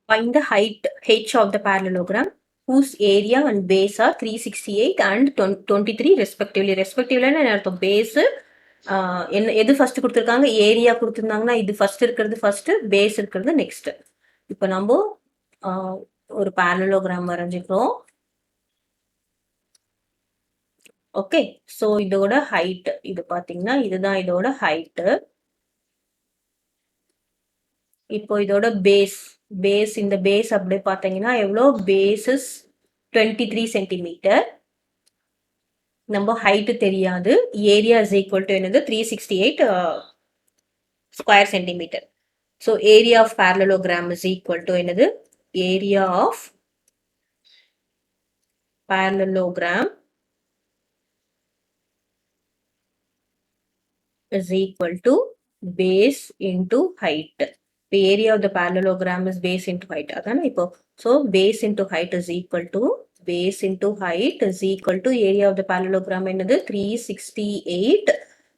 Find the height h of the parallelogram whose area and base are 368 and 23 respectively. Respectively என்ன அர்த்தம்? Base என்ன எது first கொடுத்துருக்காங்க? Area கொடுத்துருந்தாங்கன்னா இது ஃபர்ஸ்ட் இருக்கிறது ஃபர்ஸ்ட், பேஸ் இருக்கிறது நெக்ஸ்ட். இப்போ நம்ம ஒரு parallelogram வரைஞ்சிக்கிறோம். ஓகே, ஸோ இதோட ஹைட் இது பார்த்தீங்கன்னா இதுதான் இதோட ஹைட்டு. இப்போ இதோட பேஸ் இந்த பேஸ் அப்படியே பார்த்தீங்கன்னா எவ்வளோ? Bases 23 centimetre. நம்ம ஹைட்டு தெரியாது. ஏரியா இஸ் ஈக்குவல் டு என்னது? 368 square centimetre. So area of parallelogram is equal to என்னது? Area of parallelogram is equal to base into height. The area of the parallelogram is base into height. So base into height is equal to area of the parallelogram என்னது? 368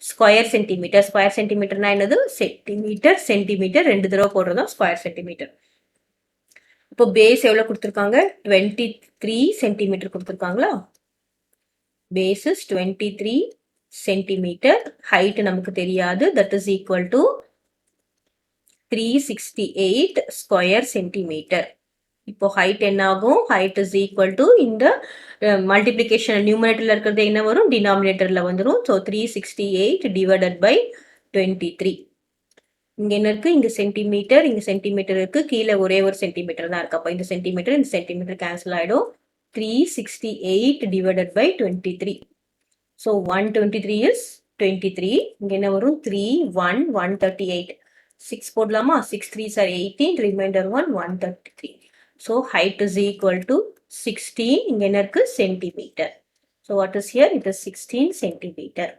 square centimetre. Square சென்டிமீட்டர்னா என்னது? Centimetre ரெண்டு தடவை போடுறதா square centimetre. இப்போ base எவ்வளவு கொடுத்துருக்காங்க? 23 centimetre கொடுத்துருக்காங்களா? Base is 23 centimetre. Height நமக்கு தெரியாது. That is equal to 368 square centimetre. இப்போ ஹைட் என்ன ஆகும்? ஹைட் இஸ் ஈக்குவல் டு இந்த மல்டிப்ளிகேஷன் நியூமரேட்டர்ல இருக்கிறது என்ன வரும்? டினாமினேட்டர்ல வந்துடும். So 368 divided by 23. இங்க என்ன இருக்கு? இங்க சென்டிமீட்டர் இருக்கு. கீழே ஒரே ஒரு சென்டிமீட்டர் தான் இருக்கு. அப்போ இந்த சென்டிமீட்டர் கேன்சல் ஆயிடும். 368 டிவைடட் பை 23. So 123 is 23. இங்க என்ன வரும்? 3 1 138. 6 போடலாமா? 6 3s are 18. Remainder 133. So height is equal to 16. இங்க என்ன இருக்கு? Centimetre. So what is here? It is 16 centimeter.